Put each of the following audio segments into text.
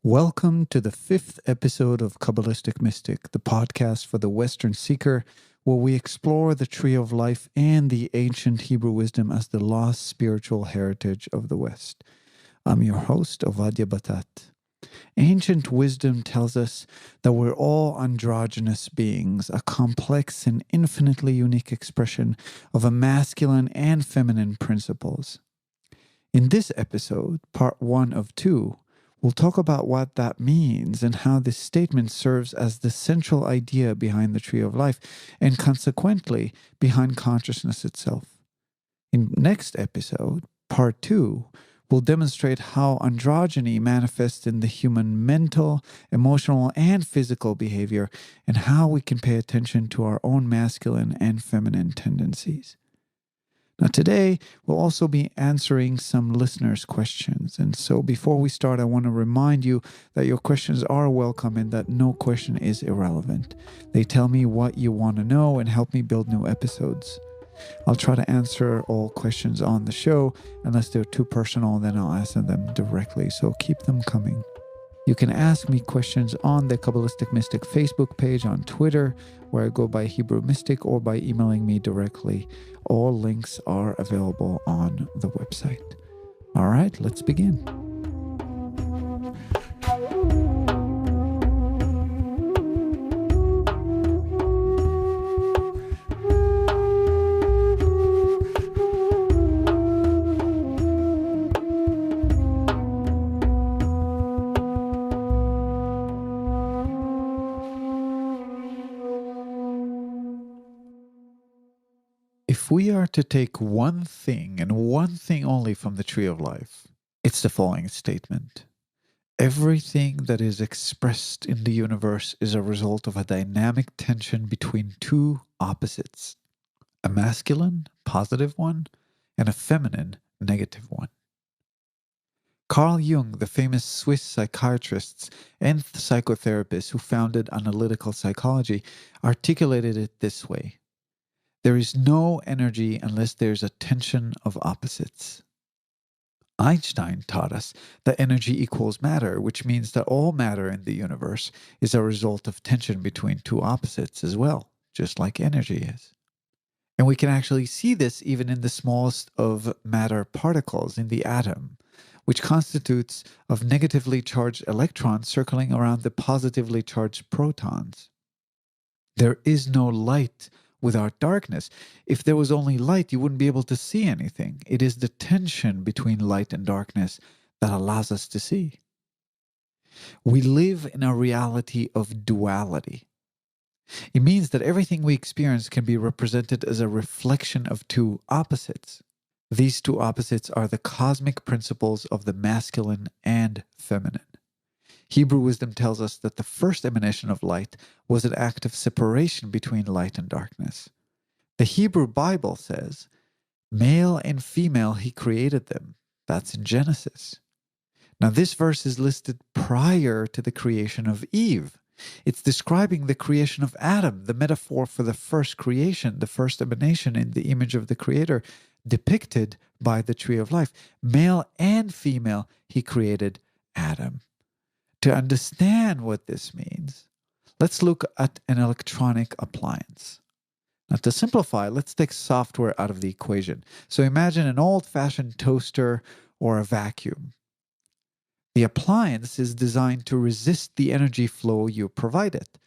Welcome to the 5th episode of Kabbalistic Mystic, the podcast for the Western seeker, where we explore the tree of life and the ancient Hebrew wisdom as the lost spiritual heritage of the West. I'm your host, Batat. Ancient wisdom tells us that we're all androgynous beings, a complex and infinitely unique expression of a masculine and feminine principles. In this episode, part 1 of 2, we'll talk about what that means and how this statement serves as the central idea behind the tree of life and consequently behind consciousness itself. In next episode, part 2, we'll demonstrate how androgyny manifests in the human mental, emotional, and physical behavior and how we can pay attention to our own masculine and feminine tendencies. Now today, we'll also be answering some listeners' questions. And so before we start, I want to remind you that your questions are welcome and that no question is irrelevant. They tell me what you want to know and help me build new episodes. I'll try to answer all questions on the show. Unless they're too personal, then I'll answer them directly. So keep them coming. You can ask me questions on the Kabbalistic Mystic Facebook page, on Twitter, where I go by Hebrew Mystic, or by emailing me directly. All links are available on the website. All right, let's begin. If we are to take one thing and one thing only from the tree of life, it's the following statement. Everything that is expressed in the universe is a result of a dynamic tension between two opposites, a masculine, positive one, and a feminine, negative one. Carl Jung, the famous Swiss psychiatrist and psychotherapist who founded analytical psychology, articulated it this way. There is no energy unless there's a tension of opposites. Einstein taught us that energy equals matter, which means that all matter in the universe is a result of tension between two opposites as well, just like energy is. And we can actually see this even in the smallest of matter particles in the atom, which constitutes of negatively charged electrons circling around the positively charged protons. There is no light without darkness. If there was only light, you wouldn't be able to see anything. It is the tension between light and darkness that allows us to see. We live in a reality of duality. It means that everything we experience can be represented as a reflection of two opposites. These two opposites are the cosmic principles of the masculine and feminine. Hebrew wisdom tells us that the first emanation of light was an act of separation between light and darkness. The Hebrew Bible says, male and female he created them. That's in Genesis. Now this verse is listed prior to the creation of Eve. It's describing the creation of Adam, the metaphor for the first creation, the first emanation in the image of the Creator, depicted by the tree of life. Male and female he created Adam. To understand what this means, let's look at an electronic appliance. Now, to simplify, let's take software out of the equation. So imagine an old-fashioned toaster or a vacuum. The appliance is designed to resist the energy flow you provide it.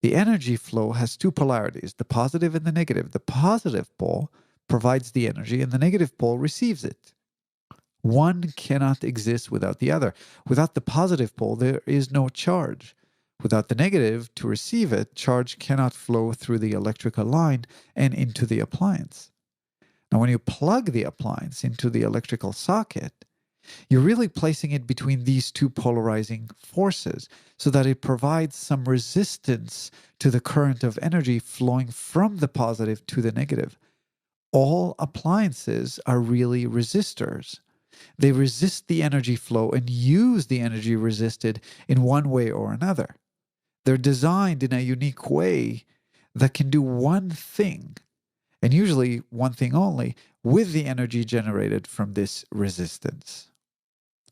The energy flow has two polarities, the positive and the negative. The positive pole provides the energy and the negative pole receives it. One cannot exist without the other. Without the positive pole, there is no charge. Without the negative, to receive it, charge cannot flow through the electrical line and into the appliance. Now, when you plug the appliance into the electrical socket, you're really placing it between these two polarizing forces so that it provides some resistance to the current of energy flowing from the positive to the negative. All appliances are really resistors. They resist the energy flow and use the energy resisted in one way or another. They're designed in a unique way that can do one thing, and usually one thing only, with the energy generated from this resistance.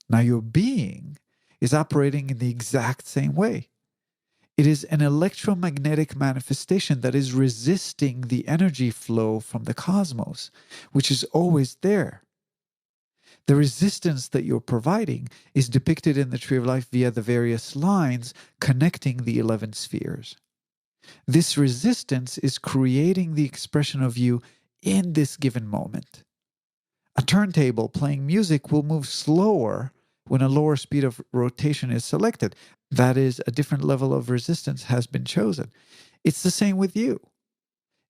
Now, your being is operating in the exact same way. It is an electromagnetic manifestation that is resisting the energy flow from the cosmos, which is always there. The resistance that you're providing is depicted in the Tree of Life via the various lines connecting the 11 spheres. This resistance is creating the expression of you in this given moment. A turntable playing music will move slower when a lower speed of rotation is selected. That is, a different level of resistance has been chosen. It's the same with you.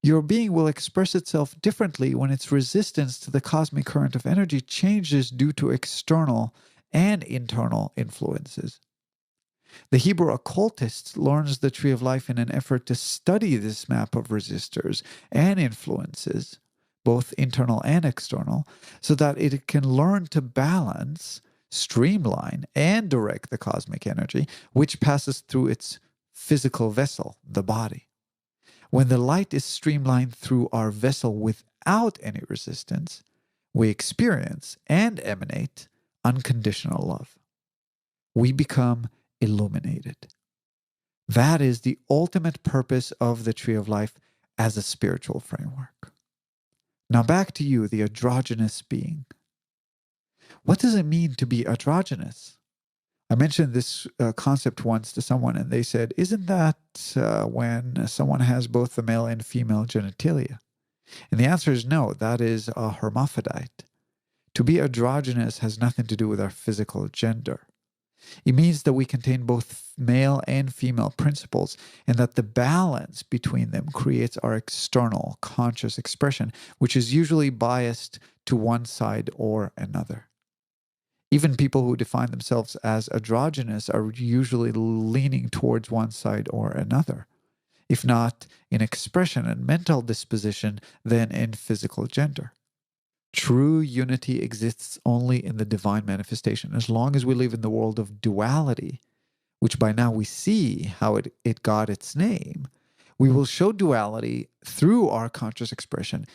Your being will express itself differently when its resistance to the cosmic current of energy changes due to external and internal influences. The Hebrew occultist learns the Tree of Life in an effort to study this map of resistors and influences, both internal and external, so that it can learn to balance, streamline, and direct the cosmic energy, which passes through its physical vessel, the body. When the light is streamlined through our vessel without any resistance, we experience and emanate unconditional love. We become illuminated. That is the ultimate purpose of the Tree of Life as a spiritual framework. Now back to you, the androgynous being. What does it mean to be androgynous? I mentioned this concept once to someone and they said, isn't that when someone has both the male and female genitalia? And the answer is no, that is a hermaphrodite. To be androgynous has nothing to do with our physical gender. It means that we contain both male and female principles and that the balance between them creates our external conscious expression, which is usually biased to one side or another. Even people who define themselves as androgynous are usually leaning towards one side or another, if not in expression and mental disposition, then in physical gender. True unity exists only in the divine manifestation. As long as we live in the world of duality, which by now we see how it got its name, we will show duality through our conscious expression.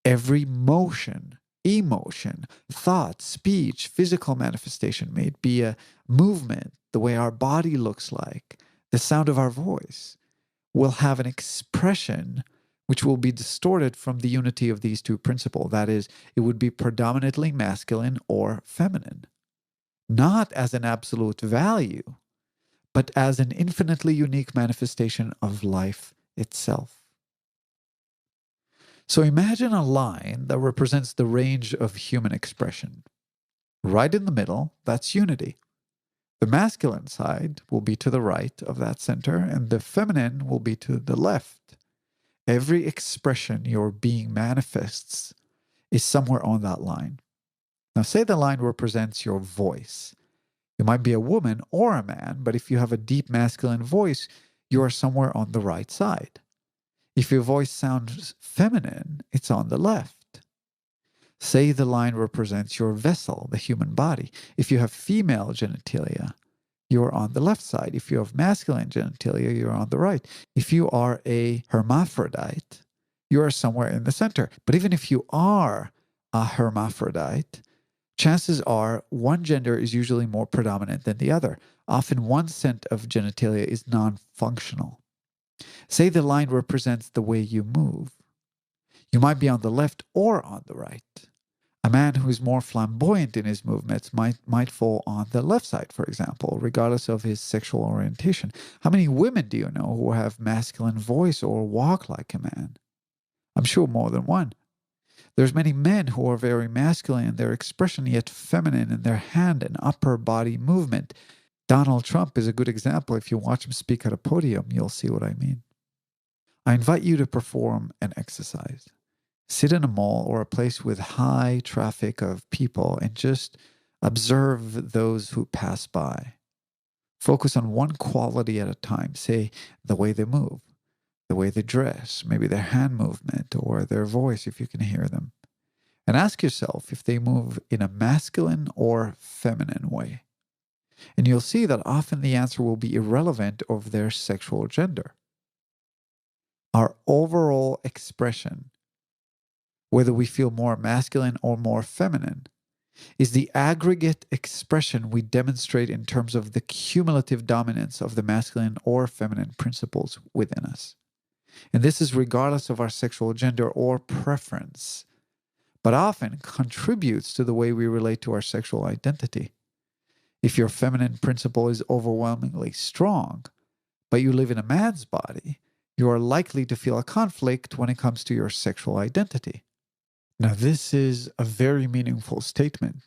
Every motion, emotion, thought, speech, physical manifestation, may it be a movement, the way our body looks like, the sound of our voice, will have an expression which will be distorted from the unity of these two principles. That is, it would be predominantly masculine or feminine, not as an absolute value, but as an infinitely unique manifestation of life itself. So imagine a line that represents the range of human expression. Right in the middle, that's unity. The masculine side will be to the right of that center, and the feminine will be to the left. Every expression your being manifests is somewhere on that line. Now, say the line represents your voice. You might be a woman or a man, but if you have a deep masculine voice, you are somewhere on the right side. If your voice sounds feminine, it's on the left. Say the line represents your vessel, the human body. If you have female genitalia, you're on the left side. If you have masculine genitalia, you're on the right. If you are a hermaphrodite, you are somewhere in the center. But even if you are a hermaphrodite, chances are one gender is usually more predominant than the other. Often one set of genitalia is non-functional. Say the line represents the way you move. You might be on the left or on the right. A man who is more flamboyant in his movements might fall on the left side, for example, regardless of his sexual orientation. How many women do you know who have masculine voice or walk like a man? I'm sure more than one. There's many men who are very masculine in their expression, yet feminine in their hand and upper body movement. Donald Trump is a good example. If you watch him speak at a podium, you'll see what I mean. I invite you to perform an exercise. Sit in a mall or a place with high traffic of people and just observe those who pass by. Focus on one quality at a time. Say the way they move, the way they dress, maybe their hand movement or their voice if you can hear them. And ask yourself if they move in a masculine or feminine way. And you'll see that often the answer will be irrelevant of their sexual gender. Our overall expression, whether we feel more masculine or more feminine, is the aggregate expression we demonstrate in terms of the cumulative dominance of the masculine or feminine principles within us. And this is regardless of our sexual gender or preference, but often contributes to the way we relate to our sexual identity. If your feminine principle is overwhelmingly strong, but you live in a man's body, you are likely to feel a conflict when it comes to your sexual identity. Now, this is a very meaningful statement.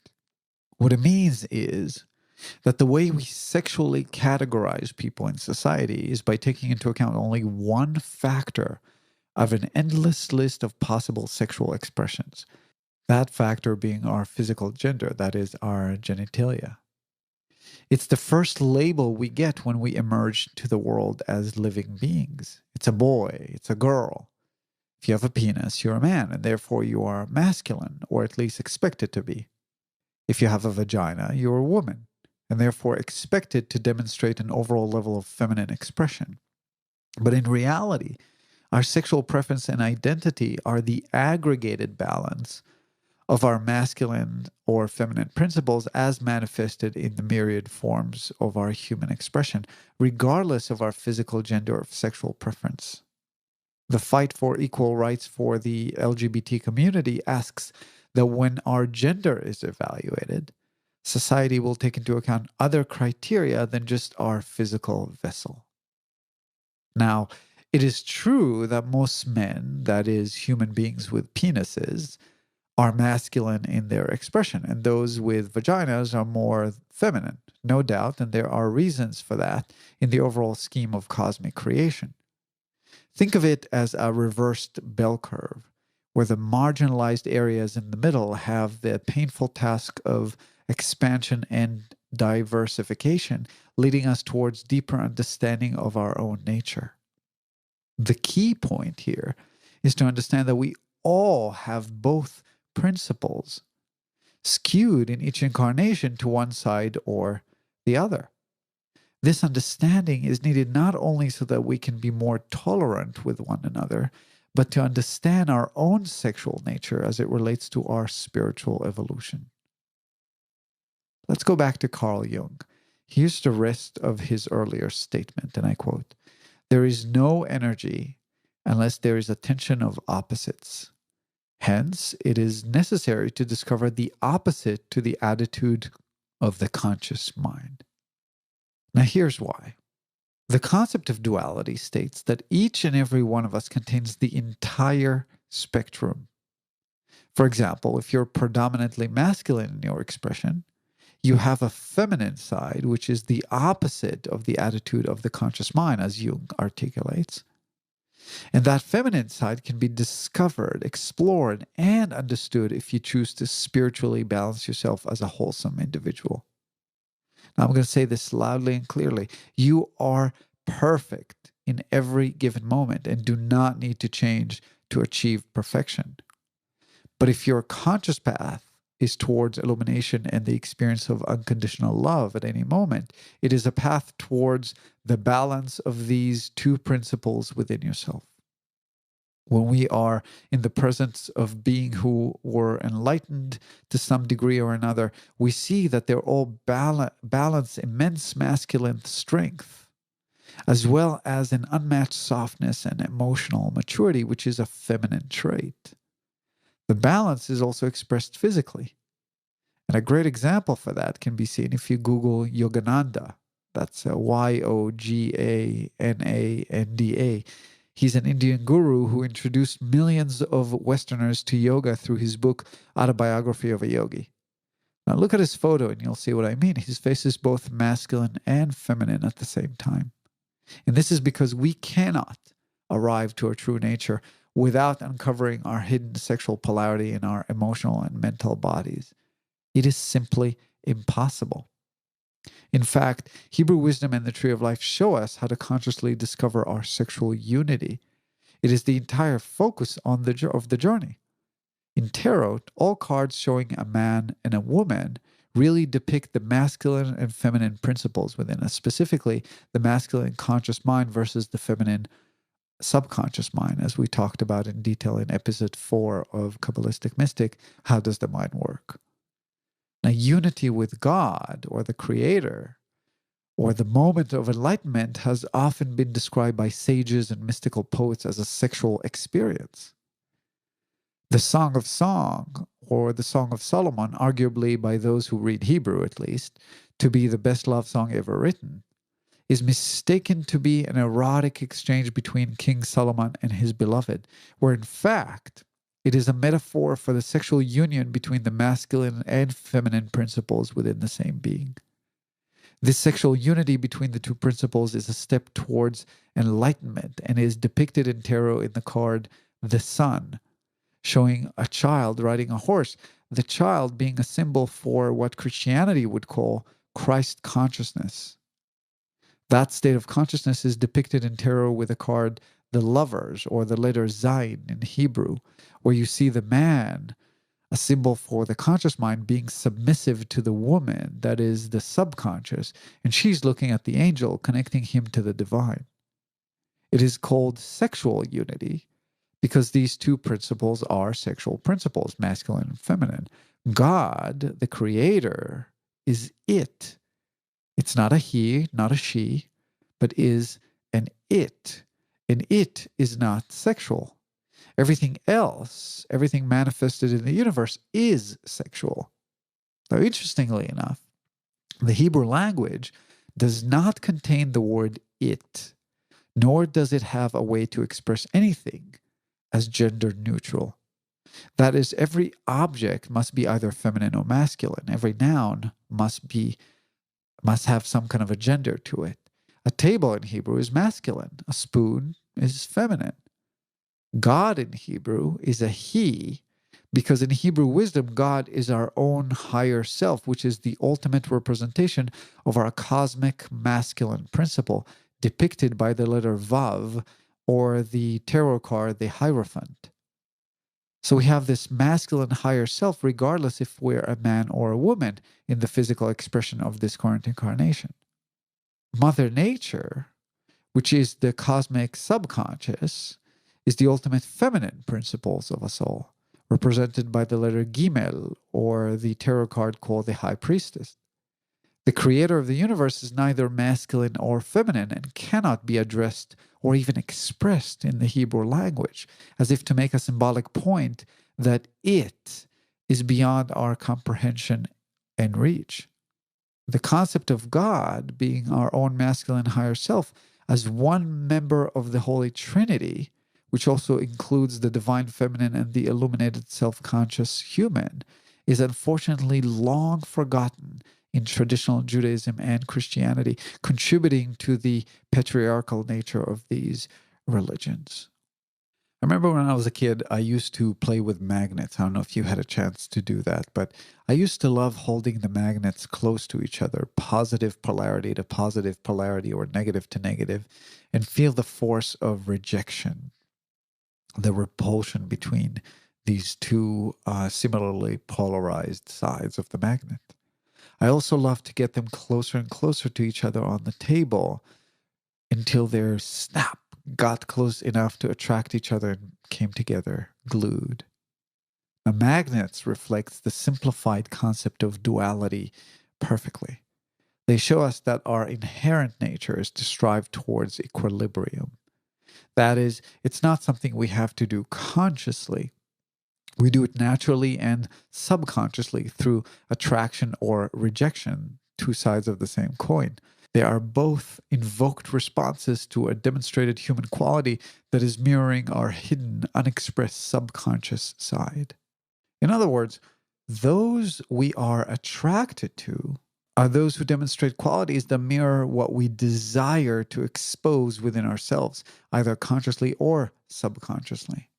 What it means is that the way we sexually categorize people in society is by taking into account only one factor of an endless list of possible sexual expressions. That factor being our physical gender, that is, our genitalia. It's the first label we get when we emerge to the world as living beings. It's a boy, it's a girl. If you have a penis, you're a man, and therefore you are masculine, or at least expected to be. If you have a vagina, you're a woman, and therefore expected to demonstrate an overall level of feminine expression. But in reality, our sexual preference and identity are the aggregated balance of our masculine or feminine principles as manifested in the myriad forms of our human expression, regardless of our physical gender or sexual preference. The fight for equal rights for the LGBT community asks that when our gender is evaluated, society will take into account other criteria than just our physical vessel. Now, it is true that most men, that is, human beings with penises, are masculine in their expression, and those with vaginas are more feminine, no doubt, and there are reasons for that in the overall scheme of cosmic creation. Think of it as a reversed bell curve, where the marginalized areas in the middle have the painful task of expansion and diversification, leading us towards deeper understanding of our own nature. The key point here is to understand that we all have both principles, skewed in each incarnation to one side or the other. This understanding is needed not only so that we can be more tolerant with one another, but to understand our own sexual nature as it relates to our spiritual evolution. Let's go back to Carl Jung. Here's the rest of his earlier statement, and I quote, "There is no energy unless there is a tension of opposites. Hence, it is necessary to discover the opposite to the attitude of the conscious mind." Now, here's why. The concept of duality states that each and every one of us contains the entire spectrum. For example, if you're predominantly masculine in your expression, you have a feminine side, which is the opposite of the attitude of the conscious mind, as Jung articulates. And that feminine side can be discovered, explored, and understood if you choose to spiritually balance yourself as a wholesome individual. Now, I'm going to say this loudly and clearly. You are perfect in every given moment and do not need to change to achieve perfection. But if your conscious path is towards illumination and the experience of unconditional love at any moment, it is a path towards the balance of these two principles within yourself. When we are in the presence of being who were enlightened to some degree or another, we see that they're all balance immense masculine strength, as well as an unmatched softness and emotional maturity, which is a feminine trait. The balance is also expressed physically. And a great example for that can be seen if you Google Yogananda. That's Yogananda. He's an Indian guru who introduced millions of Westerners to yoga through his book, Autobiography of a Yogi. Now look at his photo and you'll see what I mean. His face is both masculine and feminine at the same time. And this is because we cannot arrive to our true nature without uncovering our hidden sexual polarity in our emotional and mental bodies. It is simply impossible. In fact, Hebrew wisdom and the Tree of Life show us how to consciously discover our sexual unity. It is the entire focus of the journey. In tarot, all cards showing a man and a woman really depict the masculine and feminine principles within us, specifically the masculine conscious mind versus the feminine subconscious mind, as we talked about in detail in episode 4 of Kabbalistic Mystic, How Does the Mind Work? Now, unity with God or the Creator or the moment of enlightenment has often been described by sages and mystical poets as a sexual experience. The Song of Song, or the Song of Solomon, arguably by those who read Hebrew at least, to be the best love song ever written, is mistaken to be an erotic exchange between King Solomon and his beloved, where in fact it is a metaphor for the sexual union between the masculine and feminine principles within the same being. This sexual unity between the two principles is a step towards enlightenment and is depicted in tarot in the card the Sun, showing a child riding a horse, the child being a symbol for what Christianity would call Christ consciousness. That state of consciousness is depicted in tarot with the card the Lovers, or the letter Zayin in Hebrew, where you see the man, a symbol for the conscious mind, being submissive to the woman, that is the subconscious, and she's looking at the angel, connecting him to the divine. It is called sexual unity because these two principles are sexual principles, masculine and feminine. God, the Creator, is it. It's not a he, not a she, but is an it. And it is not sexual. Everything else, everything manifested in the universe is sexual. Now, interestingly enough, the Hebrew language does not contain the word it, nor does it have a way to express anything as gender neutral. That is, every object must be either feminine or masculine. Every noun must have some kind of a gender to it. A table in Hebrew is masculine. A spoon is feminine. God in Hebrew is a he, because in Hebrew wisdom, God is our own higher self, which is the ultimate representation of our cosmic masculine principle, depicted by the letter Vav, or the tarot card, the Hierophant. So we have this masculine higher self, regardless if we're a man or a woman, in the physical expression of this current incarnation. Mother Nature, which is the cosmic subconscious, is the ultimate feminine principles of us all, represented by the letter Gimel, or the tarot card called the High Priestess. The Creator of the universe is neither masculine or feminine and cannot be addressed or even expressed in the Hebrew language, as if to make a symbolic point that it is beyond our comprehension and reach. The concept of God being our own masculine higher self as one member of the Holy Trinity, which also includes the divine feminine and the illuminated self-conscious human, is unfortunately long forgotten in traditional Judaism and Christianity, contributing to the patriarchal nature of these religions. I remember when I was a kid, I used to play with magnets. I don't know if you had a chance to do that, but I used to love holding the magnets close to each other, positive polarity to positive polarity or negative to negative, and feel the force of rejection, the repulsion between these two similarly polarized sides of the magnet. I also love to get them closer and closer to each other on the table until their snap got close enough to attract each other and came together glued. Now, magnets reflects the simplified concept of duality perfectly. They show us that our inherent nature is to strive towards equilibrium. That is, it's not something we have to do consciously. We do it naturally and subconsciously through attraction or rejection, two sides of the same coin. They are both invoked responses to a demonstrated human quality that is mirroring our hidden, unexpressed subconscious side. In other words, those we are attracted to are those who demonstrate qualities that mirror what we desire to expose within ourselves, either consciously or subconsciously.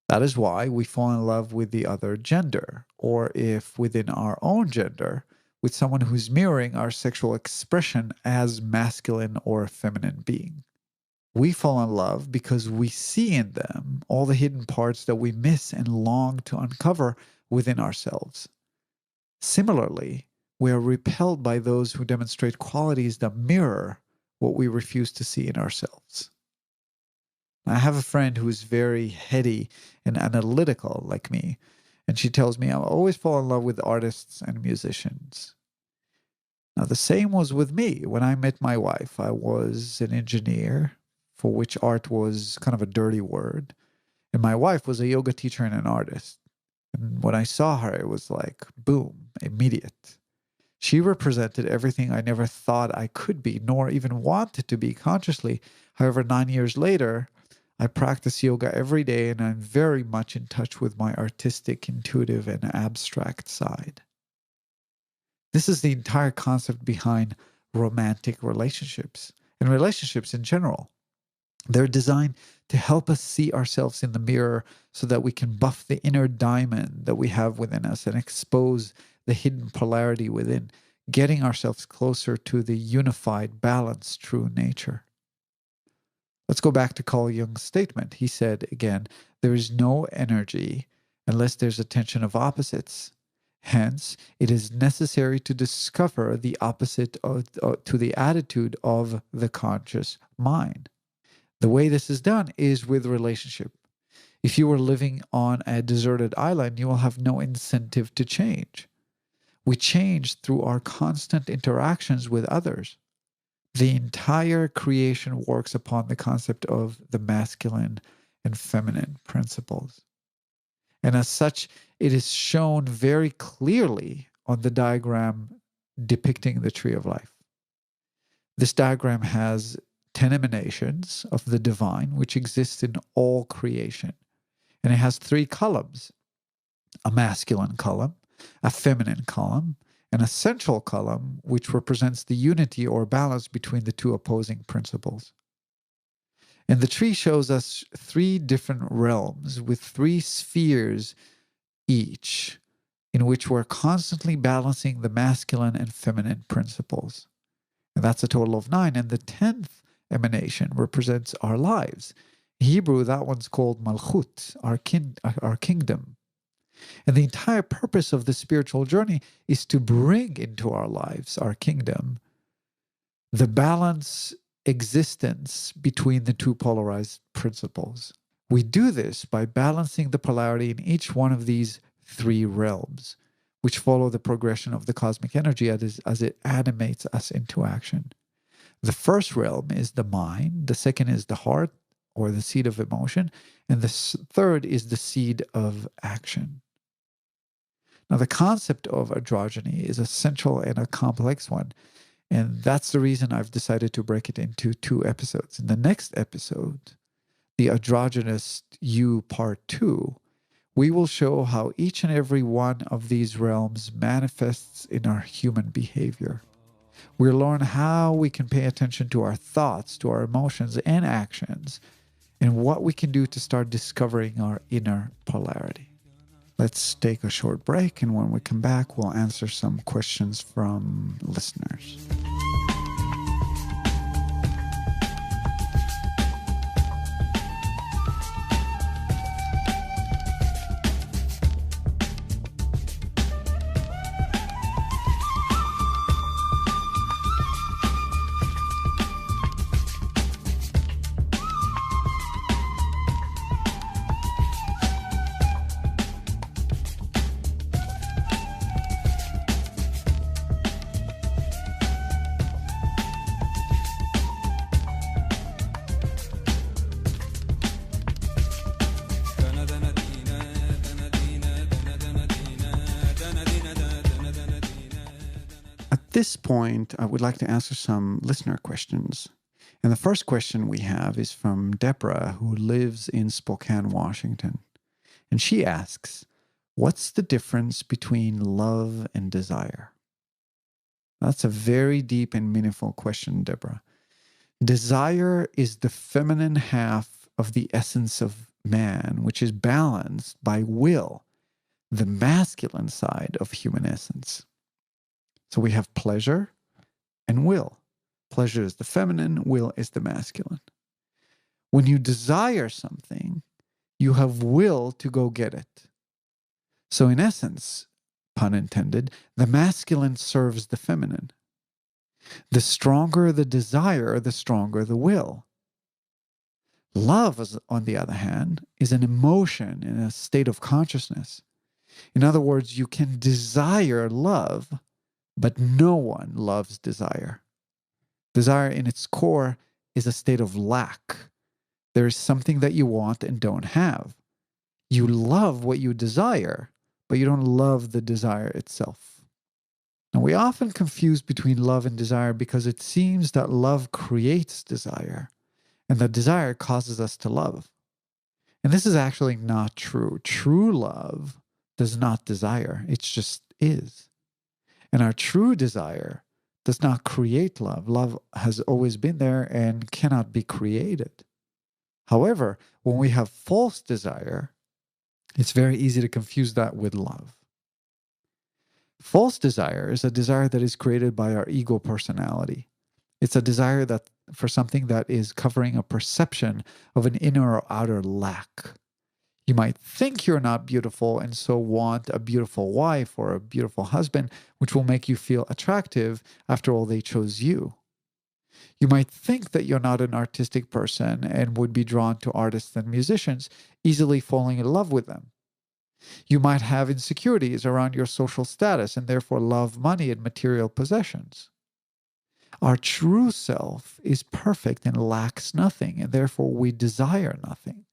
That is why we fall in love with the other gender, or if within our own gender, with someone who's mirroring our sexual expression as masculine or feminine being. We fall in love because we see in them all the hidden parts that we miss and long to uncover within ourselves. Similarly, we are repelled by those who demonstrate qualities that mirror what we refuse to see in ourselves. I have a friend who is very heady and analytical like me, And she tells me I always fall in love with artists and musicians. Now, the same was with me. When I met my wife, I was an engineer, for which art was kind of a dirty word. And my wife was a yoga teacher and an artist. And when I saw her, it was like, boom, immediate. She represented everything I never thought I could be, nor even wanted to be consciously. However, 9 years later, I practice yoga every day, and I'm very much in touch with my artistic, intuitive, and abstract side. This is the entire concept behind romantic relationships and relationships in general. They're designed to help us see ourselves in the mirror so that we can buff the inner diamond that we have within us and expose the hidden polarity within, getting ourselves closer to the unified, balanced, true nature. Let's go back to Carl Jung's statement. He said, again, there is no energy unless there's a tension of opposites. Hence, it is necessary to discover the opposite to the attitude of the conscious mind. The way this is done is with relationship. If you were living on a deserted island, you will have no incentive to change. We change through our constant interactions with others. The entire creation works upon the concept of the masculine and feminine principles. And as such, it is shown very clearly on the diagram depicting the tree of life. This diagram has 10 emanations of the divine, which exists in all creation. And it has 3 columns, a masculine column, a feminine column, and a central column, which represents the unity or balance between the two opposing principles. And the tree shows us 3 different realms with 3 spheres each, in which we're constantly balancing the masculine and feminine principles. And that's a total of 9. And the 10th emanation represents our lives. In Hebrew, that one's called Malchut, our kingdom. And the entire purpose of the spiritual journey is to bring into our lives, our kingdom, the balance existence between the 2 polarized principles. We do this by balancing the polarity in each one of these 3 realms, which follow the progression of the cosmic energy as it animates us into action. The first realm is the mind, the second is the heart, or the seed of emotion, and the third is the seed of action. Now, the concept of androgyny is a central and a complex one, and that's the reason I've decided to break it into 2 episodes. In the next episode, the Androgynous You Part 2, we will show how each and every one of these realms manifests in our human behavior. We'll learn how we can pay attention to our thoughts, to our emotions and actions, and what we can do to start discovering our inner polarity. Let's take a short break, and when we come back, we'll answer some questions from listeners. At this point, I would like to answer some listener questions. And the first question we have is from Deborah, who lives in Spokane, Washington. And she asks, what's the difference between love and desire? That's a very deep and meaningful question, Deborah. Desire is the feminine half of the essence of man, which is balanced by will, the masculine side of human essence. So we have pleasure and will. Pleasure is the feminine, will is the masculine. When you desire something, you have will to go get it. So in essence, pun intended, the masculine serves the feminine. The stronger the desire, the stronger the will. Love, on the other hand, is an emotion in a state of consciousness. In other words, you can desire love, but no one loves desire. Desire in its core is a state of lack. There is something that you want and don't have. You love what you desire, but you don't love the desire itself. And we often confuse between love and desire because it seems that love creates desire and that desire causes us to love. And this is actually not true. True love does not desire, it just is. And our true desire does not create love. Love has always been there and cannot be created. However, when we have false desire, it's very easy to confuse that with love. False desire is a desire that is created by our ego personality. It's a desire that for something that is covering a perception of an inner or outer lack. You might think you're not beautiful and so want a beautiful wife or a beautiful husband, which will make you feel attractive. After all, they chose you. You might think that you're not an artistic person and would be drawn to artists and musicians, easily falling in love with them. You might have insecurities around your social status and therefore love money and material possessions. Our true self is perfect and lacks nothing, and therefore we desire nothing.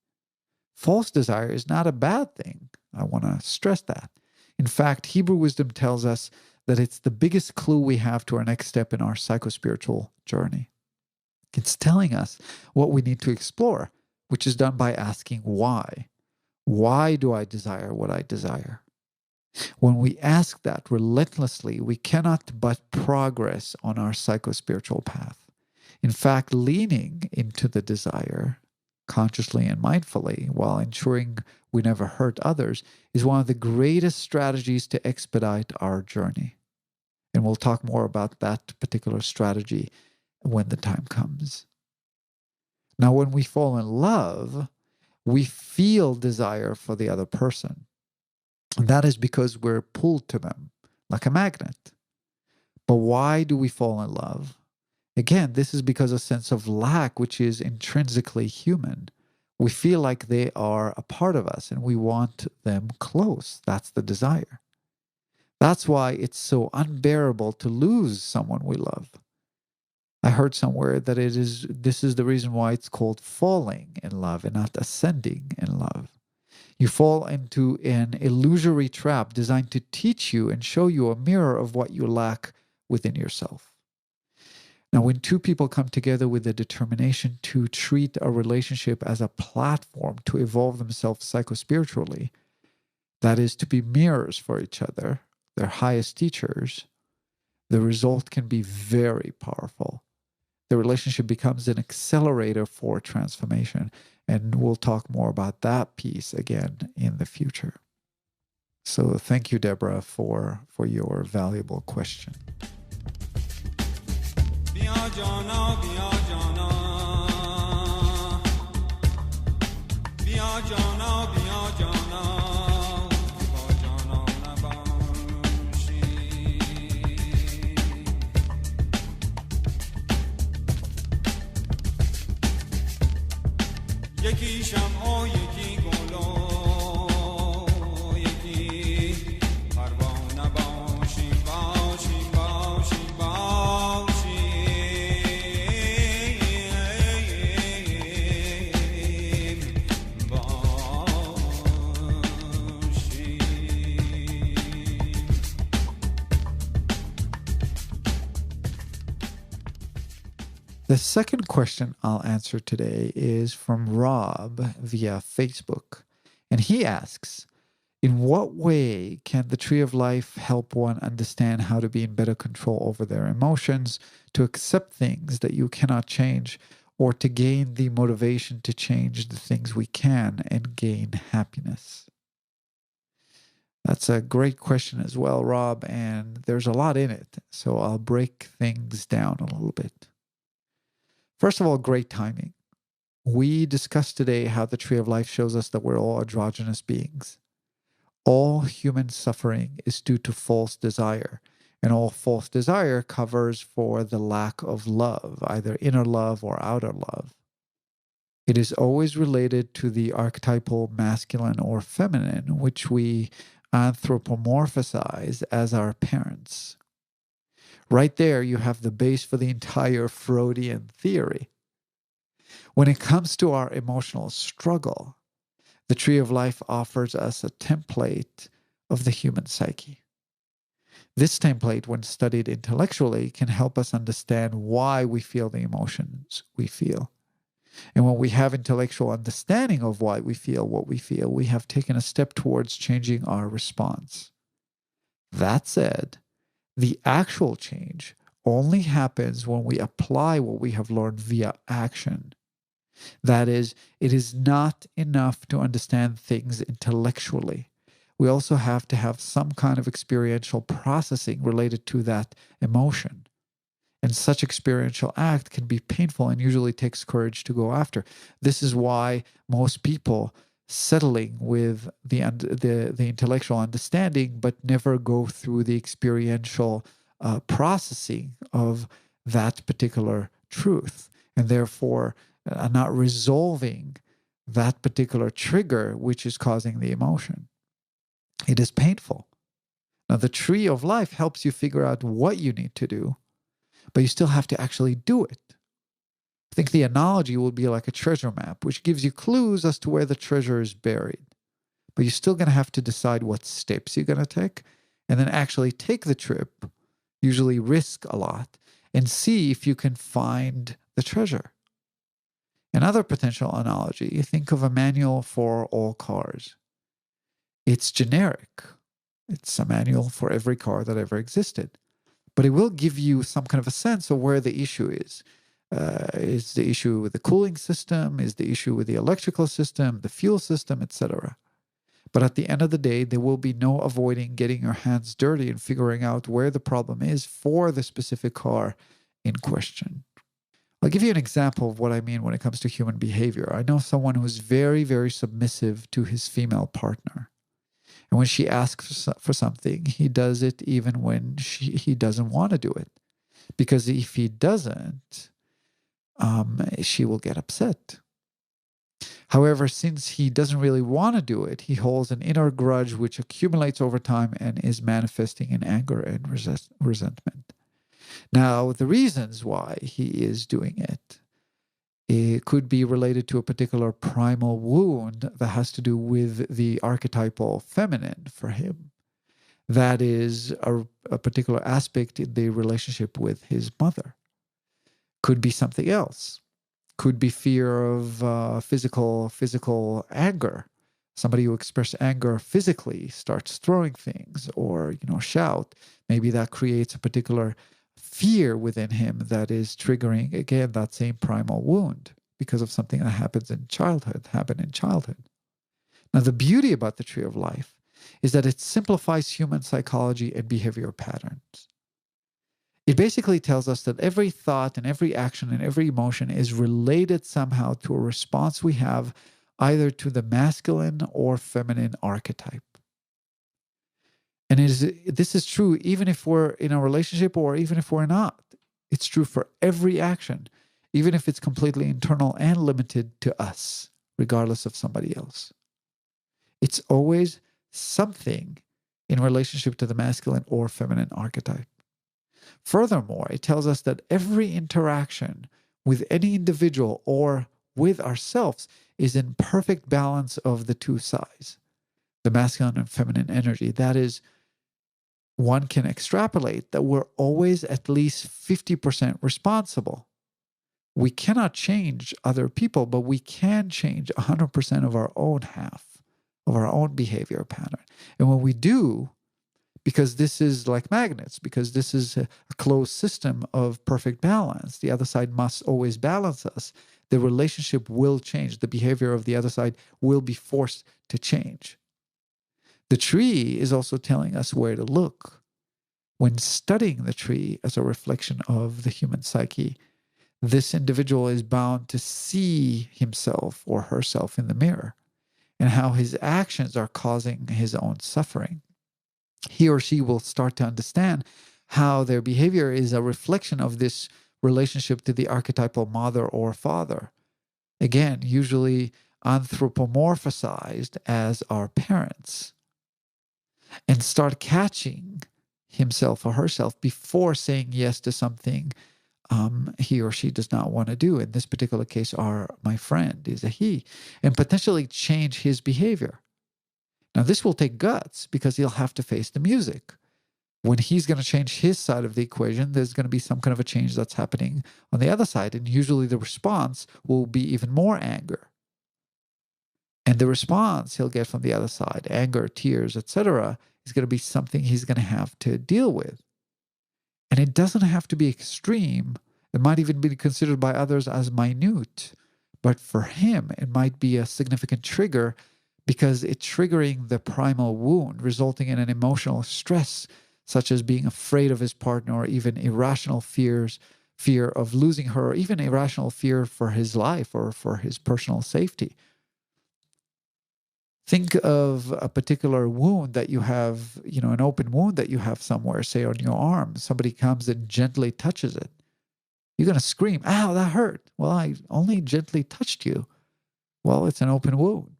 False desire is not a bad thing. I want to stress that. In fact, Hebrew wisdom tells us that it's the biggest clue we have to our next step in our psychospiritual journey. It's telling us what we need to explore, which is done by asking why. Why do I desire what I desire? When we ask that relentlessly, we cannot but progress on our psychospiritual path. In fact, leaning into the desire consciously and mindfully while ensuring we never hurt others is one of the greatest strategies to expedite our journey. And we'll talk more about that particular strategy when the time comes. Now, when we fall in love, we feel desire for the other person. And that is because we're pulled to them like a magnet. But why do we fall in love? Again, this is because a sense of lack, which is intrinsically human. We feel like they are a part of us and we want them close. That's the desire. That's why it's so unbearable to lose someone we love. I heard somewhere that this is the reason why it's called falling in love and not ascending in love. You fall into an illusory trap designed to teach you and show you a mirror of what you lack within yourself. Now, when two people come together with the determination to treat a relationship as a platform to evolve themselves psychospiritually, that is, to be mirrors for each other, their highest teachers, the result can be very powerful. The relationship becomes an accelerator for transformation. And we'll talk more about that piece again in the future. So thank you, Deborah, for your valuable question. یکی شمع و یکی گلو یکی پروانه باشیم باشیم باشیم باشیم باشیم. The second question I'll answer today is from Rob via Facebook. And he asks, in what way can the Tree of Life help one understand how to be in better control over their emotions, to accept things that you cannot change, or to gain the motivation to change the things we can and gain happiness? That's a great question as well, Rob, and there's a lot in it. So I'll break things down a little bit. First of all, great timing. We discussed today how the Tree of Life shows us that we're all androgynous beings. All human suffering is due to false desire, and all false desire covers for the lack of love, either inner love or outer love. It is always related to the archetypal masculine or feminine, which we anthropomorphized as our parents. Right there, you have the base for the entire Freudian theory. When it comes to our emotional struggle, the Tree of Life offers us a template of the human psyche. This template, when studied intellectually, can help us understand why we feel the emotions we feel. And when we have intellectual understanding of why we feel what we feel, we have taken a step towards changing our response. That said, the actual change only happens when we apply what we have learned via action. That is, it is not enough to understand things intellectually. We also have to have some kind of experiential processing related to that emotion. And such experiential act can be painful and usually takes courage to go after. This is why most people settling with the intellectual understanding but never go through the experiential processing of that particular truth, and therefore are not resolving that particular trigger which is causing the emotion. It is painful. Now, the Tree of Life helps you figure out what you need to do, but you still have to actually do it. I think the analogy will be like a treasure map, which gives you clues as to where the treasure is buried. But you're still going to have to decide what steps you're going to take, and then actually take the trip, usually risk a lot, and see if you can find the treasure. Another potential analogy, think of a manual for all cars. It's generic. It's a manual for every car that ever existed. But it will give you some kind of a sense of where the issue is. Is the issue with the cooling system? Is the issue with the electrical system, the fuel system, etc.? But at the end of the day, there will be no avoiding getting your hands dirty and figuring out where the problem is for the specific car in question. I'll give you an example of what I mean when it comes to human behavior. I know someone who's very, very submissive to his female partner. And when she asks for something, he does it even when he doesn't want to do it. Because if he doesn't, she will get upset. However, since he doesn't really want to do it, he holds an inner grudge which accumulates over time and is manifesting in anger and resentment. Now, the reasons why he is doing it could be related to a particular primal wound that has to do with the archetypal feminine for him. That is a particular aspect in the relationship with his mother. Could be something else. Could be fear of physical anger. Somebody who expresses anger physically starts throwing things or, shout. Maybe that creates a particular fear within him that is triggering, again, that same primal wound because of something that happened in childhood. Now, the beauty about the Tree of Life is that it simplifies human psychology and behavior patterns. It basically tells us that every thought and every action and every emotion is related somehow to a response we have either to the masculine or feminine archetype. And this is true even if we're in a relationship or even if we're not. It's true for every action, even if it's completely internal and limited to us, regardless of somebody else. It's always something in relationship to the masculine or feminine archetype. Furthermore, it tells us that every interaction with any individual or with ourselves is in perfect balance of the two sides, the masculine and feminine energy. That is, one can extrapolate that we're always at least 50% responsible. We cannot change other people, but we can change 100% of our own half, of our own behavior pattern. And when we do, because this is like magnets, because this is a closed system of perfect balance, the other side must always balance us. The relationship will change. The behavior of the other side will be forced to change. The tree is also telling us where to look. When studying the tree as a reflection of the human psyche, this individual is bound to see himself or herself in the mirror and how his actions are causing his own suffering. He or she will start to understand how their behavior is a reflection of this relationship to the archetypal mother or father. Again, usually anthropomorphized as our parents. and start catching himself or herself before saying yes to something he or she does not want to do. In this particular case, my friend is a he, and potentially change his behavior. Now, this will take guts because he'll have to face the music. When he's going to change his side of the equation, there's going to be some kind of a change that's happening on the other side. And usually the response will be even more anger. And the response he'll get from the other side, anger, tears, etc., is going to be something he's going to have to deal with. And it doesn't have to be extreme. It might even be considered by others as minute. But for him, it might be a significant trigger because it's triggering the primal wound, resulting in an emotional stress, such as being afraid of his partner or even irrational fear of losing her, or even irrational fear for his life or for his personal safety. Think of a particular wound that you have, an open wound that you have somewhere, say on your arm. Somebody comes and gently touches it. You're going to scream, ow, that hurt. Well, I only gently touched you. Well, it's an open wound.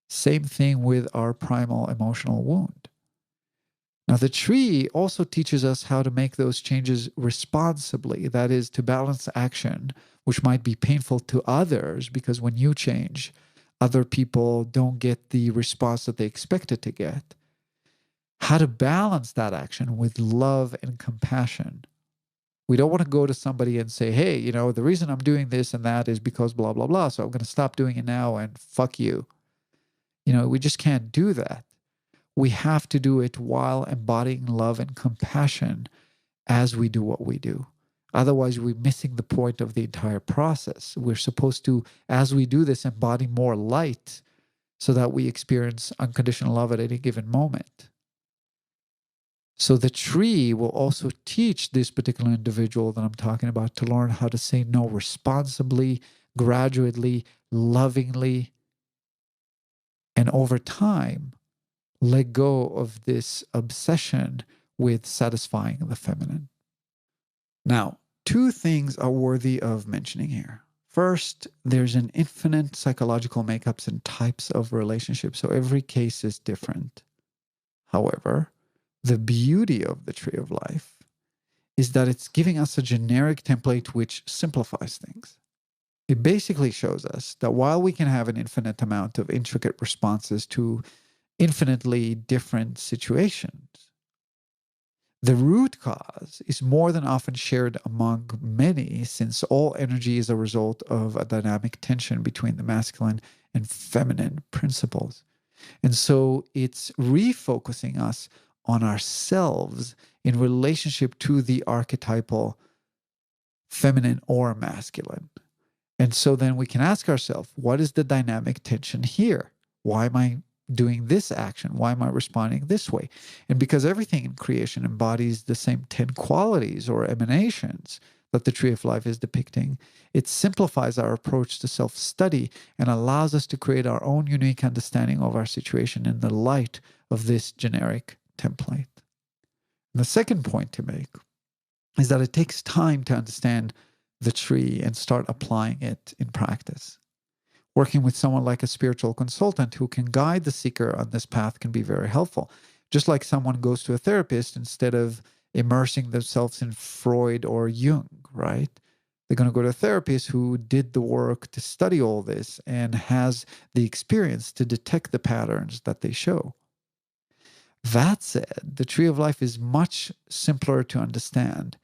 Same thing with our primal emotional wound. Now, the tree also teaches us how to make those changes responsibly. That is, to balance action, which might be painful to others, because when you change, other people don't get the response that they expected to get. How to balance that action with love and compassion. We don't want to go to somebody and say, hey, the reason I'm doing this and that is because blah, blah, blah. So I'm going to stop doing it now and fuck you. We just can't do that. We have to do it while embodying love and compassion as we do what we do. Otherwise, we're missing the point of the entire process. We're supposed to, as we do this, embody more light so that we experience unconditional love at any given moment. So the tree will also teach this particular individual that I'm talking about to learn how to say no responsibly, gradually, lovingly, and over time, let go of this obsession with satisfying the feminine. Now, two things are worthy of mentioning here. First, there's an infinite psychological makeups and types of relationships, so every case is different. However, the beauty of the Tree of Life is that it's giving us a generic template which simplifies things. It basically shows us that while we can have an infinite amount of intricate responses to infinitely different situations, the root cause is more than often shared among many, since all energy is a result of a dynamic tension between the masculine and feminine principles. And so it's refocusing us on ourselves in relationship to the archetypal feminine or masculine. And so then we can ask ourselves, what is the dynamic tension here? Why am I doing this action? Why am I responding this way? And because everything in creation embodies the same 10 qualities or emanations that the Tree of Life is depicting, it simplifies our approach to self-study and allows us to create our own unique understanding of our situation in the light of this generic template. And the second point to make is that it takes time to understand the tree and start applying it in practice. Working with someone like a spiritual consultant who can guide the seeker on this path can be very helpful. Just like someone goes to a therapist instead of immersing themselves in Freud or Jung, right? They're going to go to a therapist who did the work to study all this and has the experience to detect the patterns that they show. That said, the Tree of Life is much simpler to understand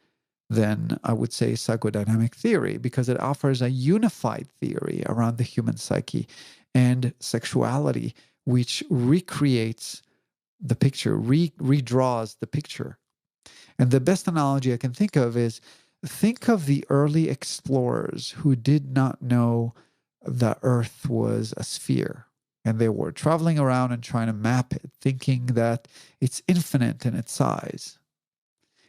than, I would say, psychodynamic theory, because it offers a unified theory around the human psyche and sexuality, which recreates the picture, redraws the picture. And the best analogy I can think of is, think of the early explorers who did not know the Earth was a sphere. And they were traveling around and trying to map it, thinking that it's infinite in its size.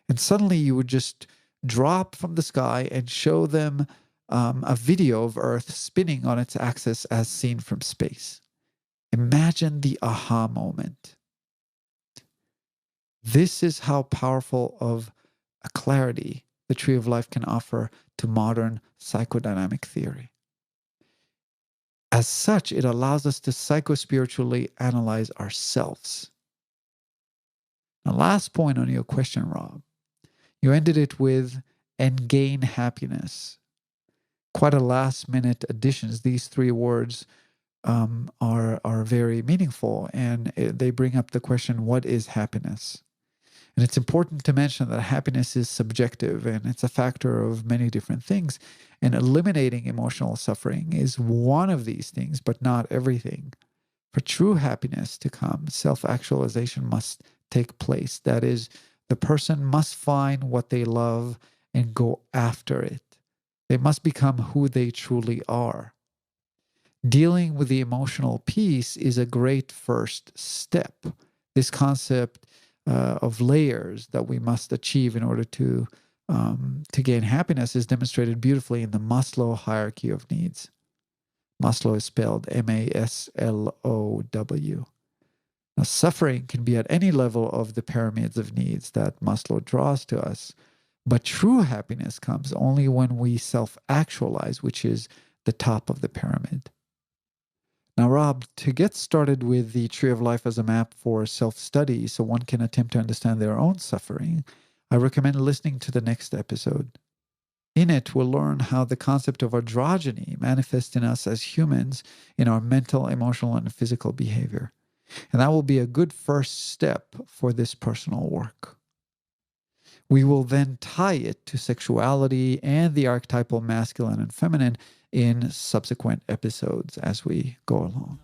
And suddenly you would just drop from the sky and show them a video of Earth spinning on its axis as seen from space. Imagine the aha moment. This is how powerful of a clarity the Tree of Life can offer to modern psychodynamic theory. As such, it allows us to psychospiritually analyze ourselves. Now, last point on your question, Rob. You ended it with "and gain happiness." Quite a last-minute additions. These three words are very meaningful, and they bring up the question, what is happiness? And it's important to mention that happiness is subjective, and it's a factor of many different things. And eliminating emotional suffering is one of these things, but not everything. For true happiness to come, self-actualization must take place. That is, the person must find what they love and go after it. They must become who they truly are. Dealing with the emotional piece is a great first step. This concept of layers that we must achieve in order to gain happiness is demonstrated beautifully in the Maslow hierarchy of needs. Maslow is spelled Maslow. Now, suffering can be at any level of the pyramids of needs that Maslow draws to us, but true happiness comes only when we self-actualize, which is the top of the pyramid. Now, Rob, to get started with the Tree of Life as a map for self-study so one can attempt to understand their own suffering, I recommend listening to the next episode. In it, we'll learn how the concept of androgyny manifests in us as humans in our mental, emotional, and physical behavior. And that will be a good first step for this personal work. We will then tie it to sexuality and the archetypal masculine and feminine in subsequent episodes as we go along.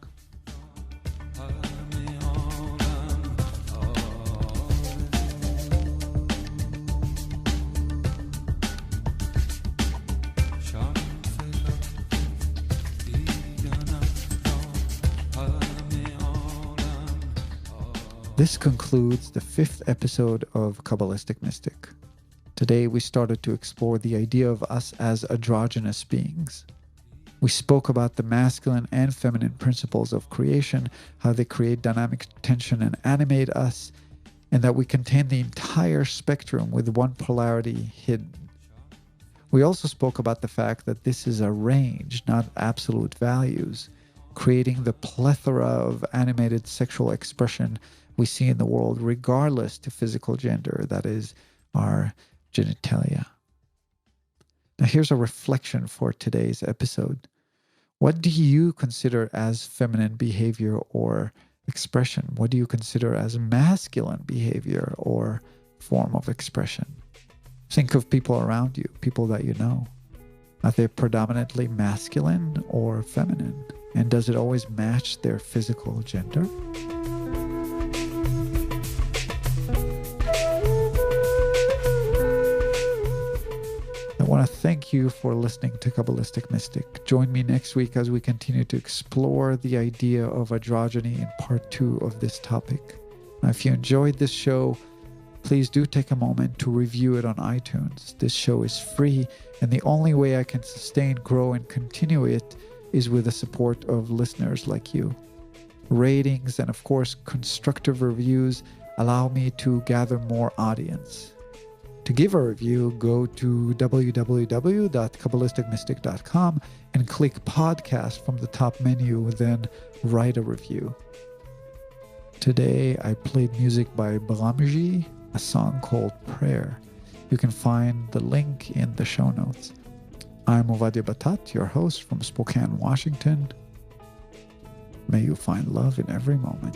This concludes the 5th episode of Kabbalistic Mystic. Today we started to explore the idea of us as androgynous beings. We spoke about the masculine and feminine principles of creation, how they create dynamic tension and animate us, and that we contain the entire spectrum with one polarity hidden. We also spoke about the fact that this is a range, not absolute values, creating the plethora of animated sexual expression we see in the world, regardless to physical gender, that is, our genitalia. Now, here's a reflection for today's episode. What do you consider as feminine behavior or expression? What do you consider as masculine behavior or form of expression? Think of people around you, people that you know. Are they predominantly masculine or feminine? And does it always match their physical gender? I want to thank you for listening to Kabbalistic Mystic. Join me next week as we continue to explore the idea of androgyny in part 2 of this topic. Now, if you enjoyed this show, please do take a moment to review it on iTunes. This show is free, and the only way I can sustain, grow, and continue it is with the support of listeners like you. Ratings and, of course, constructive reviews allow me to gather more audience. To give a review, go to www.kabbalisticmystic.com and click podcast from the top menu, then write a review. Today, I played music by Brahmji, a song called Prayer. You can find the link in the show notes. I'm Batat, your host from Spokane, Washington. May you find love in every moment.